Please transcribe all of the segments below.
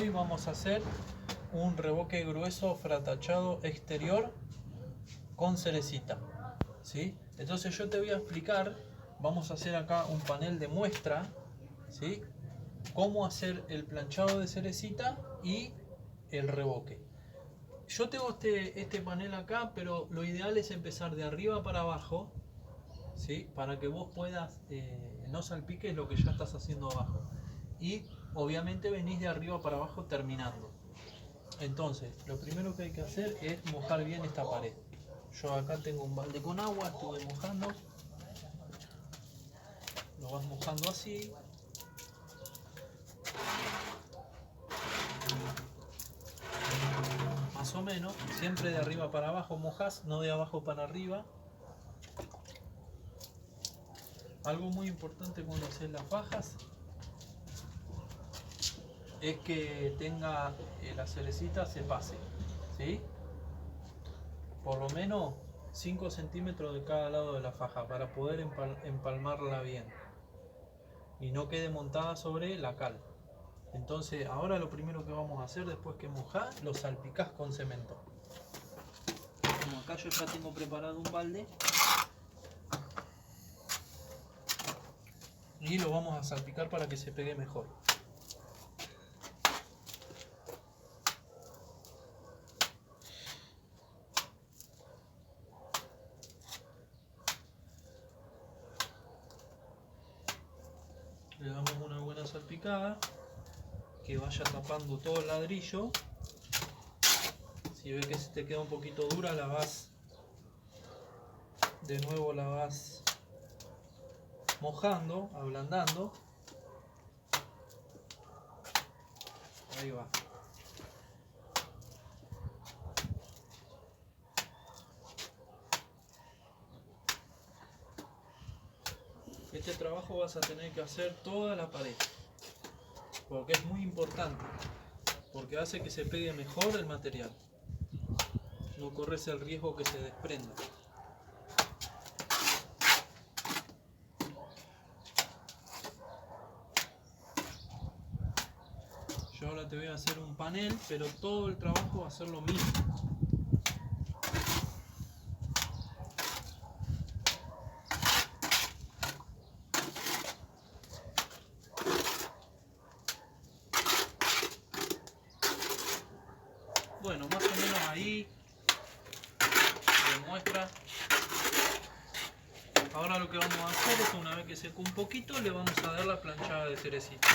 Hoy vamos a hacer un revoque grueso fratachado exterior con cerecita, ¿sí? Entonces yo te voy a explicar, vamos a hacer acá un panel de muestra, ¿sí? Cómo hacer el planchado de cerecita y el revoque. Yo tengo este panel acá, pero lo ideal es empezar de arriba para abajo, ¿sí? Para que vos puedas, no salpiques lo que ya estás haciendo abajo. Y obviamente venís de arriba para abajo terminando. Entonces, lo primero que hay que hacer es mojar bien esta pared. Yo acá tengo un balde con agua, estuve mojando. Lo vas mojando así. Más o menos, siempre de arriba para abajo mojas, no de abajo para arriba. Algo muy importante cuando haces las fajas es que tenga la cerecita se pase, ¿sí? Por lo menos 5 centímetros de cada lado de la faja para poder empalmarla bien y no quede montada sobre la cal. Entonces ahora lo primero que vamos a hacer después que mojás, lo salpicás con cemento. Como acá yo ya tengo preparado un balde y lo vamos a salpicar para que se pegue mejor. Le damos una buena salpicada que vaya tapando todo el ladrillo. Si ves que se te queda un poquito dura, la vas de nuevo, la vas mojando, ablandando. Ahí va. Este trabajo vas a tener que hacer toda la pared, porque es muy importante, porque hace que se pegue mejor el material. No corres el riesgo que se desprenda. Yo ahora te voy a hacer un panel, pero todo el trabajo va a ser lo mismo. Bueno, más o menos ahí demuestra. Ahora lo que vamos a hacer es, una vez que secó un poquito, le vamos a dar la planchada de cerecita.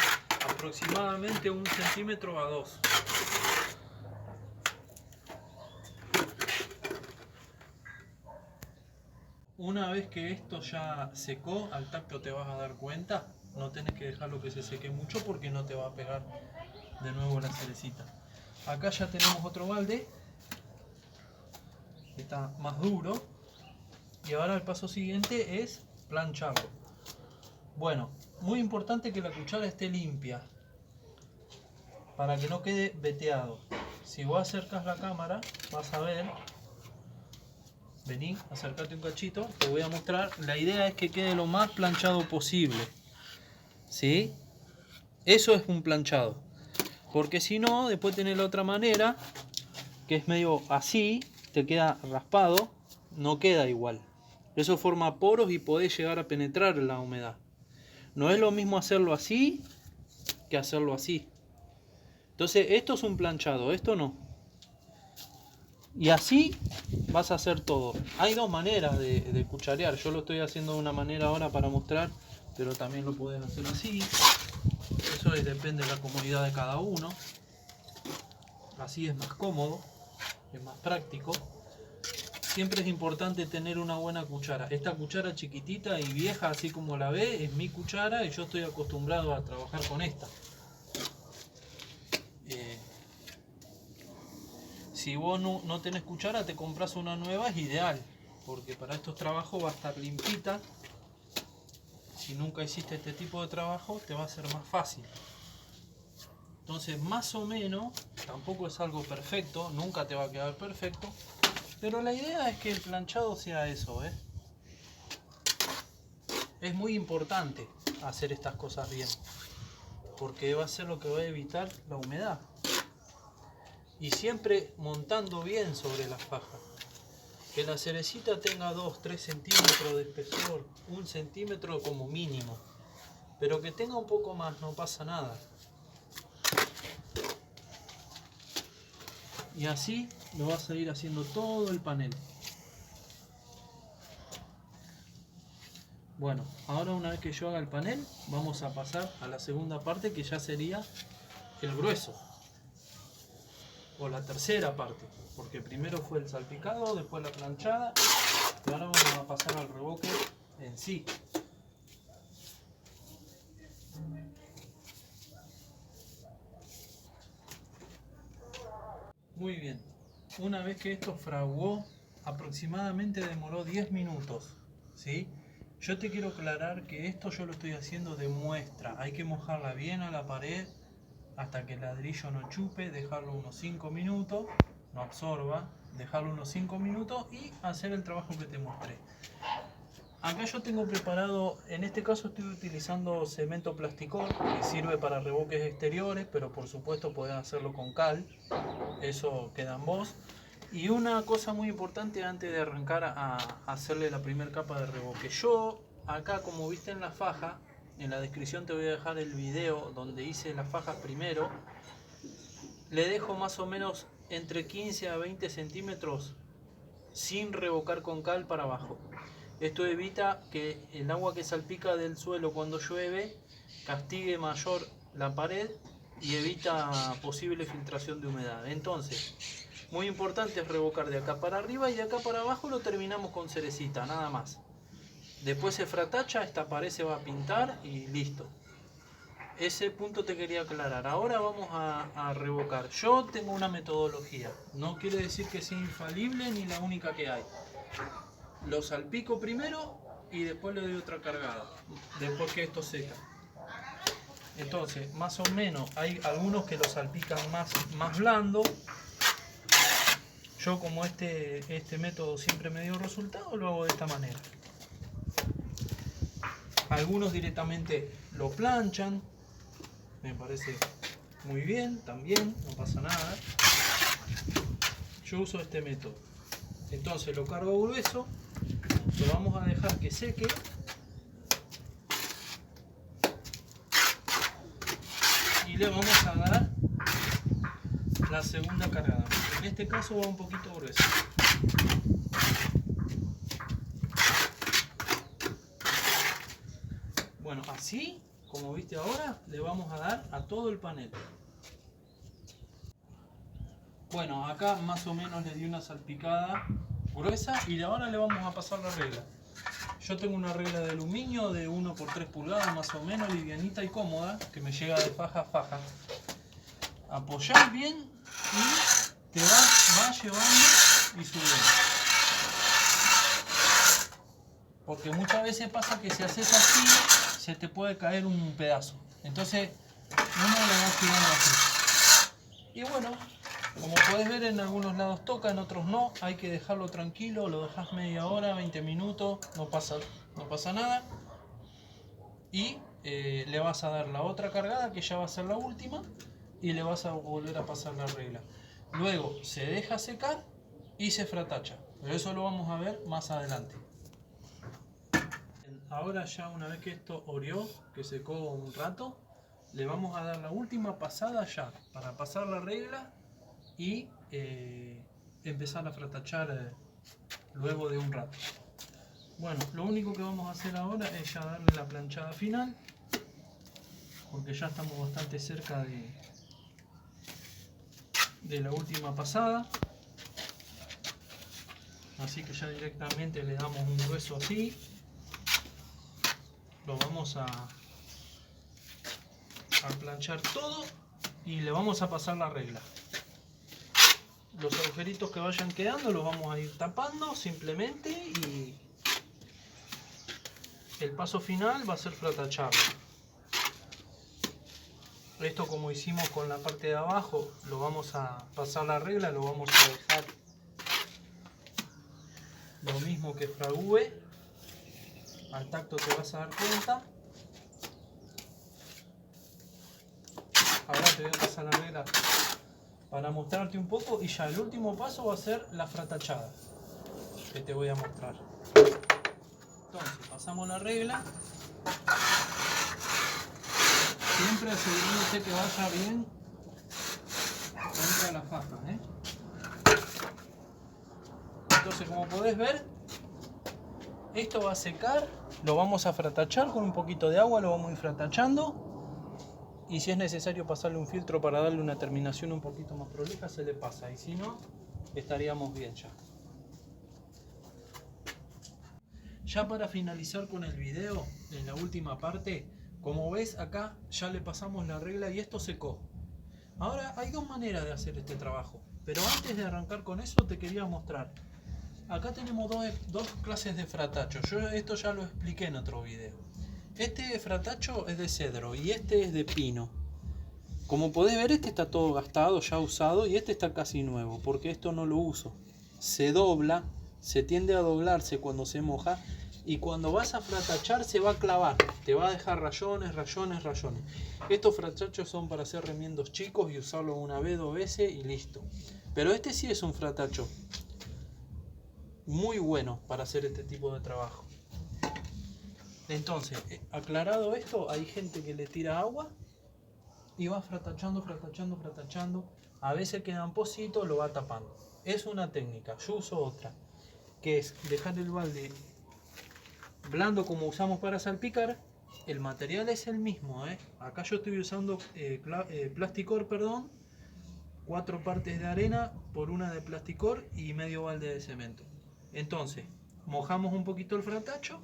Aproximadamente 1 centímetro a 2. Una vez que esto ya secó, al tacto te vas a dar cuenta. No tenés que dejarlo que se seque mucho porque no te va a pegar de nuevo la cerecita. Acá ya tenemos otro balde que está más duro. Y ahora el paso siguiente es plancharlo. Bueno, muy importante que la cuchara esté limpia para que no quede veteado. Si vos acercas la cámara, vas a ver. Vení, acércate un cachito, te voy a mostrar. La idea es que quede lo más planchado posible, ¿sí? Eso es un planchado. Porque si no, después tenés la otra manera, que es medio así, te queda raspado, no queda igual. Eso forma poros y podés llegar a penetrar la humedad. No es lo mismo hacerlo así que hacerlo así. Entonces esto es un planchado, esto no. Y así vas a hacer todo. Hay dos maneras de cucharear. Yo lo estoy haciendo de una manera ahora para mostrar, pero también lo puedes hacer así. Eso depende de la comodidad de cada uno. Así es más cómodo, es más práctico. Siempre es importante tener una buena cuchara. Esta cuchara chiquitita y vieja, así como la ve, es mi cuchara y yo estoy acostumbrado a trabajar con esta. Si vos no tenés cuchara, te compras una nueva, es ideal, porque para estos trabajos va a estar limpita. Si nunca hiciste este tipo de trabajo, te va a ser más fácil. Entonces, más o menos, tampoco es algo perfecto, nunca te va a quedar perfecto, pero la idea es que el planchado sea eso, ¿eh? Es muy importante hacer estas cosas bien, porque va a ser lo que va a evitar la humedad. y siempre montando bien sobre la faja. Que la cerecita tenga 2-3 centímetros de espesor, 1 centímetro como mínimo, pero que tenga un poco más, no pasa nada. Y así lo vas a ir haciendo todo el panel. Bueno, ahora una vez que yo haga el panel, vamos a pasar a la segunda parte, que ya sería el grueso, o la tercera parte, porque primero fue el salpicado, después la planchada, y ahora vamos a pasar al revoque en sí. Muy bien, una vez que esto fraguó, aproximadamente demoró 10 minutos, ¿sí? Yo te quiero aclarar que esto yo lo estoy haciendo de muestra. Hay que mojarla bien a la pared hasta que el ladrillo no chupe, dejarlo unos 5 minutos, no absorba, dejarlo unos 5 minutos y hacer el trabajo que te mostré. Acá yo tengo preparado, en este caso estoy utilizando cemento plasticol, que sirve para revoques exteriores, pero por supuesto podés hacerlo con cal, eso queda en vos. Y una cosa muy importante antes de arrancar a hacerle la primera capa de revoque. Yo acá, como viste en la faja, en la descripción te voy a dejar el video donde hice las fajas primero. Le dejo más o menos entre 15 a 20 centímetros sin revocar con cal para abajo. Esto evita que el agua que salpica del suelo cuando llueve castigue mayor la pared y evita posible filtración de humedad. Entonces, muy importante es revocar de acá para arriba y de acá para abajo lo terminamos con cerecita, nada más. Después se fratacha, esta pared se va a pintar y listo. Ese punto te quería aclarar. Ahora vamos a revocar. Yo tengo una metodología. No quiere decir que sea infalible ni la única que hay. Lo salpico primero y después le doy otra cargada. Después que esto seca. Entonces, más o menos, hay algunos que lo salpican más blando. Yo como este método siempre me dio resultado, lo hago de esta manera. Algunos directamente lo planchan. Me parece muy bien, también, no pasa nada. Yo uso este método. Entonces lo cargo grueso, lo vamos a dejar que seque. Y le vamos a dar la segunda cargada. En este caso va un poquito grueso. Bueno, así como viste ahora, le vamos a dar a todo el panel. Bueno, acá más o menos le di una salpicada gruesa y ahora le vamos a pasar la regla. Yo tengo una regla de aluminio de 1 por 3 pulgadas más o menos, livianita y cómoda, que me llega de faja a faja. Apoyás bien y te va llevando y subiendo. Porque muchas veces pasa que si haces así, se te puede caer un pedazo. Entonces, uno le va girando así. Y bueno, como podés ver, en algunos lados toca, en otros no. Hay que dejarlo tranquilo, lo dejas media hora, 20 minutos, no pasa nada. Y le vas a dar la otra cargada, que ya va a ser la última, y le vas a volver a pasar la regla. Luego se deja secar y se fratacha. Pero eso lo vamos a ver más adelante. Ahora ya una vez que esto orió, que secó un rato, le vamos a dar la última pasada ya, para pasar la regla y empezar a fratachar luego de un rato. Bueno, lo único que vamos a hacer ahora es ya darle la planchada final, porque ya estamos bastante cerca de la última pasada. Así que ya directamente le damos un grueso así. Lo vamos a planchar todo y le vamos a pasar la regla. Los agujeritos que vayan quedando los vamos a ir tapando simplemente y el paso final va a ser fratacharlo. Esto, como hicimos con la parte de abajo, lo vamos a pasar la regla, lo vamos a dejar lo mismo que fragúe. Al tacto te vas a dar cuenta. Ahora te voy a pasar la regla para mostrarte un poco, y ya el último paso va a ser la fratachada que te voy a mostrar. Entonces pasamos la regla, siempre asegurándote que vaya bien contra la faja, ¿eh? Entonces, como podés ver, esto va a secar, lo vamos a fratachar con un poquito de agua, lo vamos a ir fratachando. Y si es necesario pasarle un filtro para darle una terminación un poquito más prolija, se le pasa. Y si no, estaríamos bien ya. Ya para finalizar con el video, en la última parte, como ves acá ya le pasamos la regla y esto secó. Ahora hay dos maneras de hacer este trabajo. Pero antes de arrancar con eso te quería mostrar. Acá tenemos dos clases de fratacho. Yo esto ya lo expliqué en otro video. Este fratacho es de cedro y este es de pino. Como podés ver, este está todo gastado, ya usado, y este está casi nuevo, porque esto no lo uso. Se dobla, se tiende a doblarse cuando se moja, y cuando vas a fratachar se va a clavar. Te va a dejar rayones, rayones, rayones. Estos fratachos son para hacer remiendos chicos y usarlo una vez, dos veces y listo. Pero este sí es un fratacho muy bueno para hacer este tipo de trabajo. Entonces, aclarado esto, hay gente que le tira agua y va fratachando, fratachando, fratachando. A veces quedan pocitos, lo va tapando. Es una técnica. Yo uso otra, que es dejar el balde blando como usamos para salpicar. El material es el mismo, ¿eh? Acá yo estoy usando plasticor, perdón. 4 partes de arena por una de plasticor y medio balde de cemento. Entonces, mojamos un poquito el fratacho.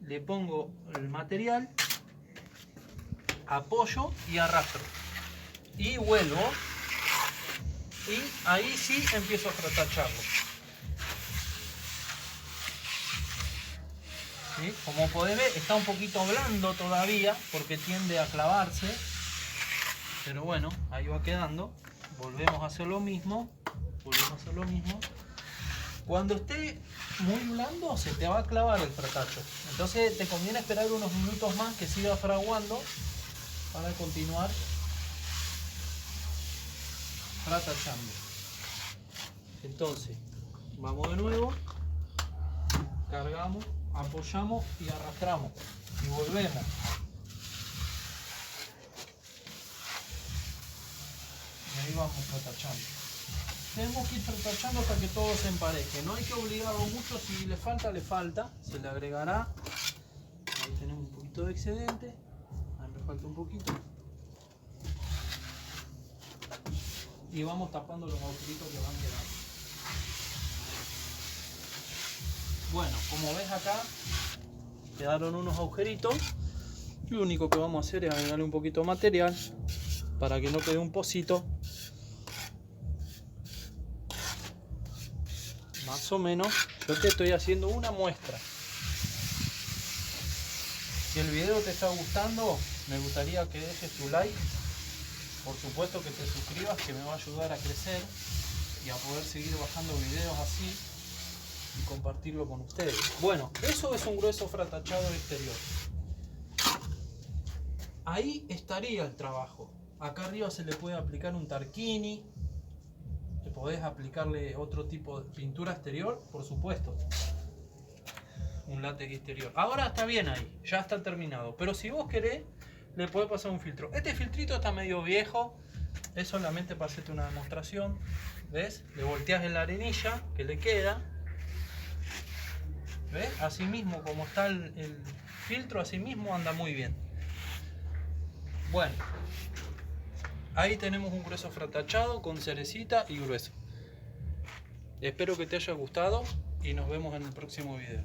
Le pongo el material, apoyo y arrastro. Y vuelvo. Y ahí sí empiezo a fratacharlo. ¿Sí? Como podés ver, está un poquito blando todavía porque tiende a clavarse. Pero bueno, ahí va quedando. Volvemos a hacer lo mismo. Volvemos a hacer lo mismo. Cuando esté muy blando se te va a clavar el fratacho. Entonces te conviene esperar unos minutos más que siga fraguando para continuar fratachando. Entonces, vamos de nuevo. Cargamos, apoyamos y arrastramos. Y volvemos. Y ahí vamos fratachando. Tenemos que ir fratachando hasta que todo se empareje. No hay que obligarlo mucho, si le falta, se le agregará. Ahí tenemos un poquito de excedente. Ahí me falta un poquito. Y vamos tapando los agujeritos que van quedando. Bueno, como ves acá, quedaron unos agujeritos. Lo único que vamos a hacer es agregarle un poquito de material para que no quede un pocito. Más o menos, yo te estoy haciendo una muestra. Si el video te está gustando, me gustaría que dejes tu like. Por supuesto que te suscribas, que me va a ayudar a crecer y a poder seguir bajando videos así y compartirlo con ustedes. Bueno, eso es un grueso fratachado exterior. Ahí estaría el trabajo. Acá arriba se le puede aplicar un tarquini. Podés aplicarle otro tipo de pintura exterior, por supuesto. Un látex exterior. Ahora está bien ahí, ya está terminado. Pero si vos querés, le podés pasar un filtro. Este filtrito está medio viejo. Es solamente para hacerte una demostración. ¿Ves? Le volteás en la arenilla que le queda. ¿Ves? Así mismo como está el filtro, así mismo anda muy bien. Bueno. Ahí tenemos un grueso fratachado con cerecita y grueso. Espero que te haya gustado y nos vemos en el próximo video.